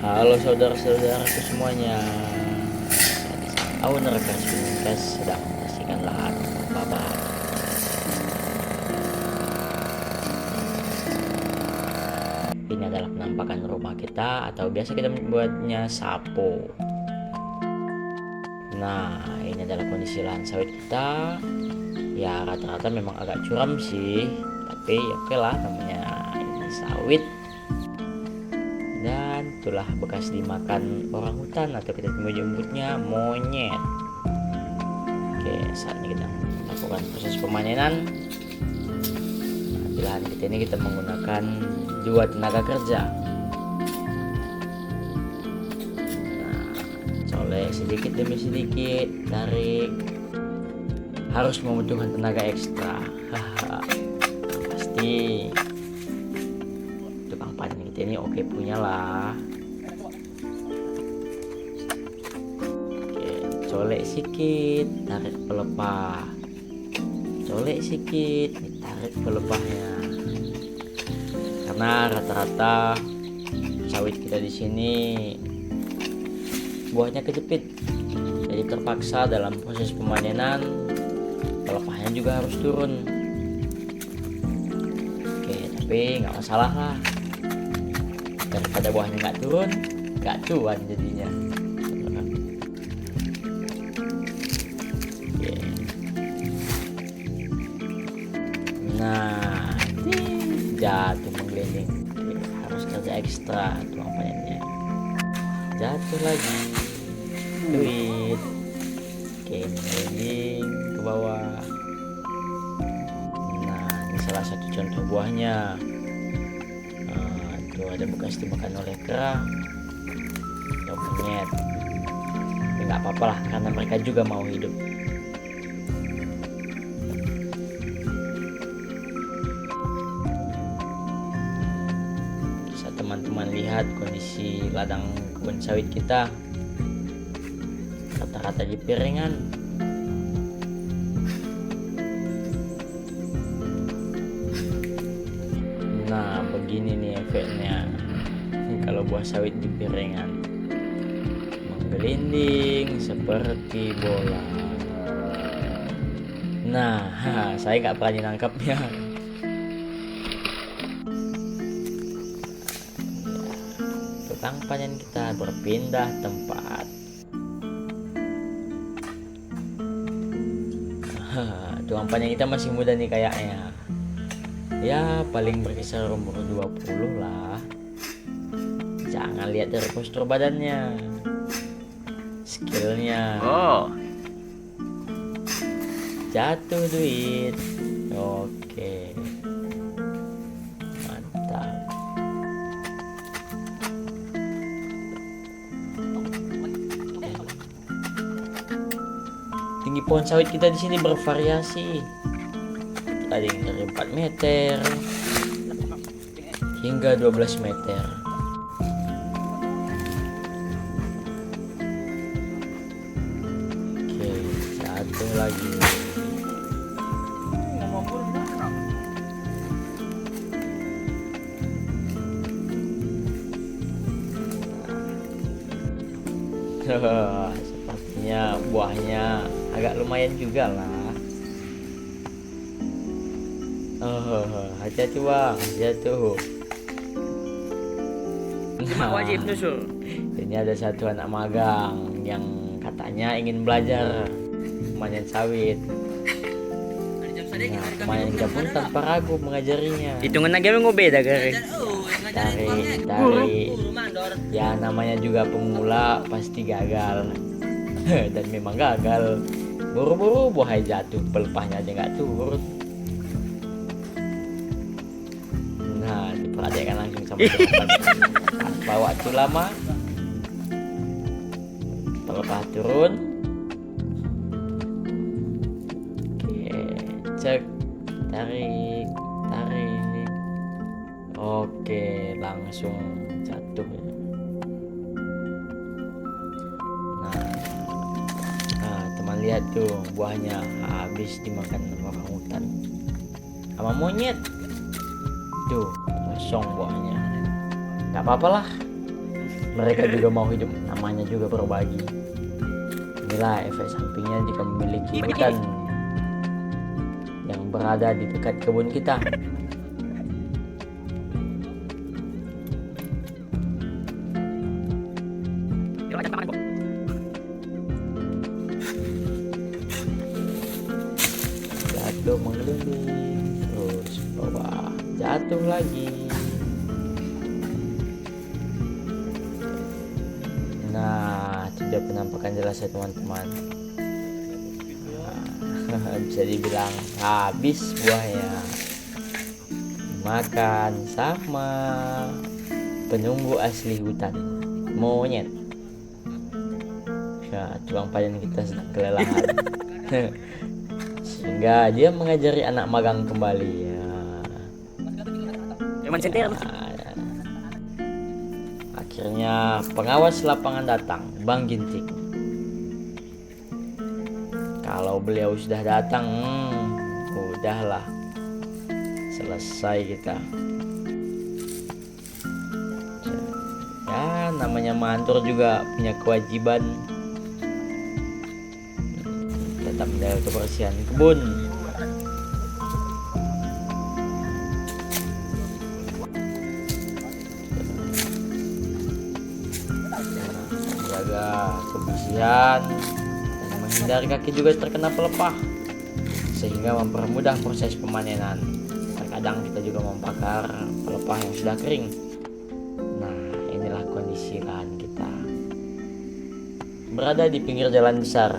Halo saudara-saudaraku semuanya. Owner Kasminkas sedang membersihkan lahan babat. Ini adalah penampakan rumah kita, atau biasa kita membuatnya sapo. Nah, ini adalah kondisi lahan sawit kita. Ya, rata-rata memang agak curam sih, tapi oke lah, namanya ini sawit. Dan itulah bekas dimakan orang hutan, atau kita menyebutnya monyet. Oke, saat ini kita lakukan proses pemanenan. Nah, di lahan kita ini kita menggunakan 2 tenaga kerja. Nah, colek sedikit demi sedikit, tarik. Harus membutuhkan tenaga ekstra. Pasti tukang panen kita ini oke punya lah. Oke, colek sedikit, tarik pelepah. Colek sedikit, tarik pelepahnya. Karena rata-rata sawit kita di sini buahnya kejepit, jadi terpaksa dalam proses pemanenan pelepahnya juga harus turun. Oke, tapi nggak masalah lah, daripada buahnya nggak turun, nggak cuan jadinya. Oke. Nah, jatuh menggelinding. Oke, harus kerja ekstra tuang panennya. Jatuh lagi, duit. Oke, menggelinding ke bawah. Nah, ini salah satu contoh buahnya. Tuh ada bekas dimakan oleh kera atau monyet. Tapi nggak apa-apa lah, karena mereka juga mau hidup. Bisa teman-teman lihat kondisi ladang kebun sawit kita, rata-rata di piringan. Nah, begini nih efeknya kalau buah sawit di piringan, menggelinding seperti bola. Nah, saya nggak berani nangkapnya. Tukang panen kita berpindah tempat. Tukang panen kita masih muda nih kayaknya. Ya, paling berkisar umur 20 lah. Jangan lihat dari postur badannya, skillnya. Jatuh duit. Oke, mantap. Tinggi pohon sawit kita di sini bervariasi. Ada yang dari 4 meter hingga 12 meter. Oke, satu lagi. Sepertinya buahnya agak lumayan juga lah. Hati-hati bang, jatuh. Cuma wajib nusul. Ini ada satu anak magang yang katanya ingin belajar memanen sawit. Nah, pemanen kita pun tanpa ragu mengajarinya. Hitungan lagi mau beda kare. Tarik. Ya, namanya juga pemula pasti gagal. Dan memang gagal. Buru-buru buahnya jatuh, pelepahnya aja nggak turun. Nah, diperhatikan langsung sama teman. Tanpa waktu lama, pelepah turun. Oke, cek, tarik. Oke, langsung jatuh. Nah, teman lihat tuh buahnya habis dimakan orang hutan sama monyet. Tuh, kosong buahnya. Nggak apa-apa lah, mereka juga mau hidup, namanya juga berbagi. Inilah efek sampingnya jika memiliki hutan yang berada di dekat kebun kita. Jatuh menggelinding terus bawah, jatuh lagi. Nah, sudah penampakan jelas ya teman-teman. Nah, bisa dibilang habis buahnya makan sama penunggu asli hutan, monyet. Nah, tukang panen kita sedang kelelahan. Sehingga dia mengajari anak magang kembali ya. Akhirnya pengawas lapangan datang, Bang Ginting. Kalau beliau sudah datang, udahlah selesai kita. Ya, namanya mantur juga punya kewajiban tetap menjaga kebersihan kebun. Menjaga kebersihan dan menghindari kaki juga terkena pelepah, sehingga mempermudah proses pemanenan. Terkadang kita juga membakar pelepah yang sudah kering. Nah, inilah kondisi lahan kita. Berada di pinggir jalan besar.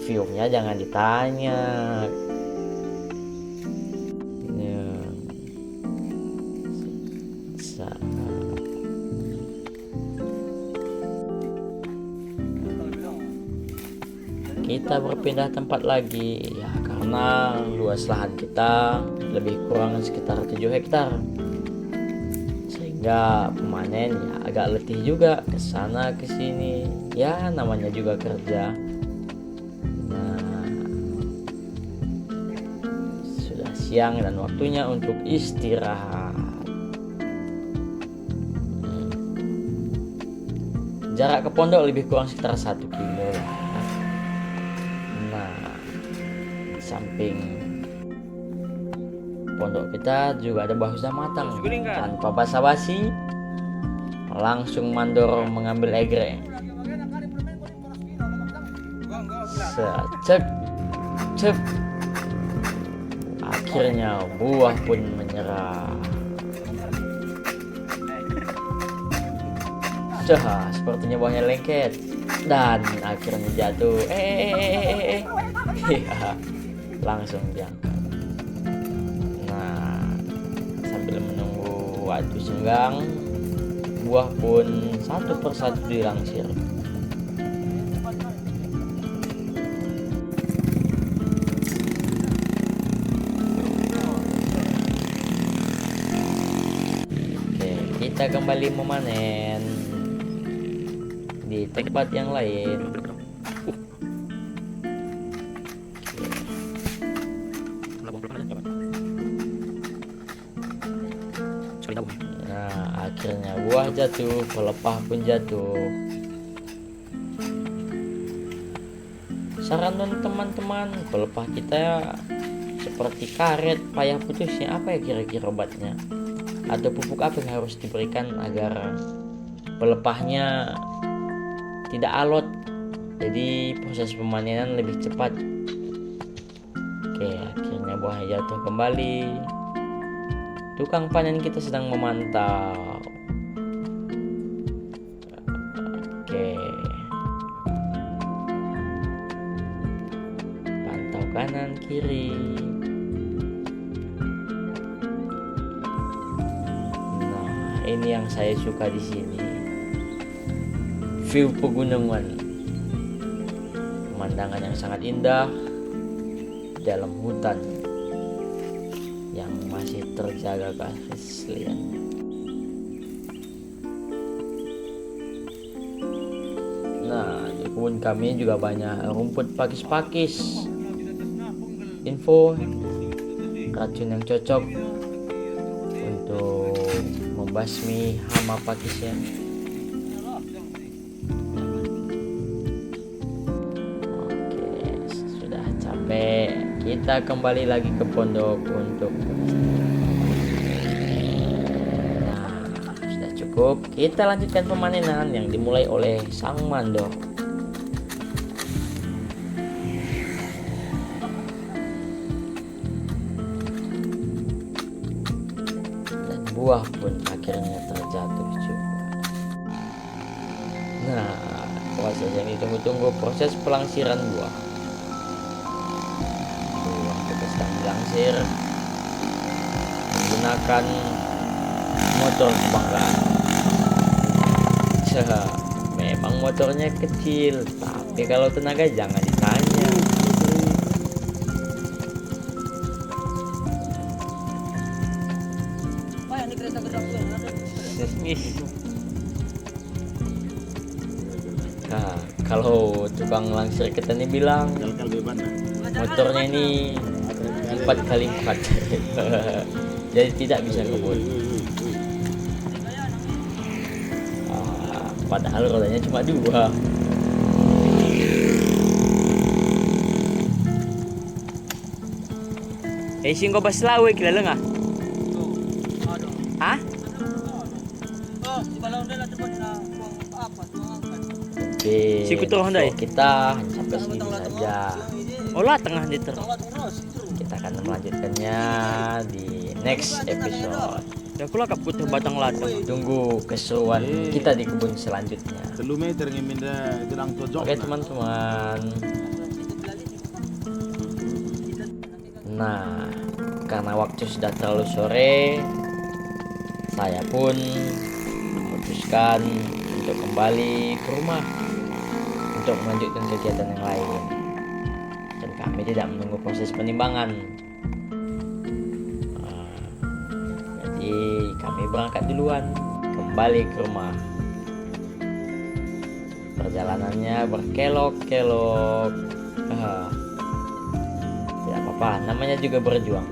View-nya jangan ditanya. Kita berpindah tempat lagi ya, karena luas lahan kita lebih kurang sekitar 7 hektar, sehingga pemanen ya agak letih juga ke sana ke sini. Ya, namanya juga kerja. Nah, sudah siang dan waktunya untuk istirahat. Jarak ke pondok lebih kurang sekitar 1 kilo lah. Samping pondok kita juga ada bahu matang. Tanpa basa-basi langsung mandor mengambil egrek. Cek cek, akhirnya buah pun menyerah. Sepertinya buahnya lengket dan akhirnya jatuh. Ya, langsung diangkat. Nah, sambil menunggu waktu senggang, buah pun satu persatu dilangsir. Oke, kita kembali memanen di tempat yang lain. Nah, akhirnya buah jatuh, pelepah pun jatuh. Saran dan teman-teman, pelepah kita seperti karet, payah putusnya. Apa ya kira-kira obatnya? Atau pupuk apa yang harus diberikan agar pelepahnya tidak alot, jadi proses pemanenan lebih cepat? Oke, akhirnya buahnya jatuh kembali. Tukang panen kita sedang memantau. Oke, pantau kanan kiri. Nah, ini yang saya suka di sini. View pegunungan, pemandangan yang sangat indah dalam hutan yang masih terjaga keasliannya. Nah, di kebun kami juga banyak rumput pakis-pakis. Info racun yang cocok untuk membasmi hama pakisnya. Oke, sudah capek, kita kembali lagi ke pondok untuk sudah cukup. Kita lanjutkan pemanenan yang dimulai oleh sang mandor. Buah pun akhirnya terjatuh juga. Nah, proses yang ditunggu-tunggu, proses pelangsiran buah. Buah kita sedang dilangsir menggunakan motor kebanggaan. Memang motornya kecil, tapi kalau tenaga jangan ditanya. Nah, kalau tukang langsir kita nih bilang motornya ini 4x4 jadi tidak bisa ngebut. Padahal rodanya cuma 2. Sing ko ba Slawe kilala nga? Ha? Oke, Si Kuto Honda ya? kita hanya sampai sini saja. Olah tengah dito. Kita akan melanjutkannya di next episode. Ya kula kap putih batang latang. Tunggu keseruan kita di kebun selanjutnya. 3 meter ngiminda gelang tojok. Oke teman-teman. Nah, karena waktu sudah terlalu sore, saya pun memutuskan untuk kembali ke rumah untuk melanjutkan kegiatan yang lain. Dan kami tidak menunggu proses penimbangan. Jadi kami berangkat duluan kembali ke rumah. Perjalanannya berkelok-kelok. Tidak apa-apa, namanya juga berjuang.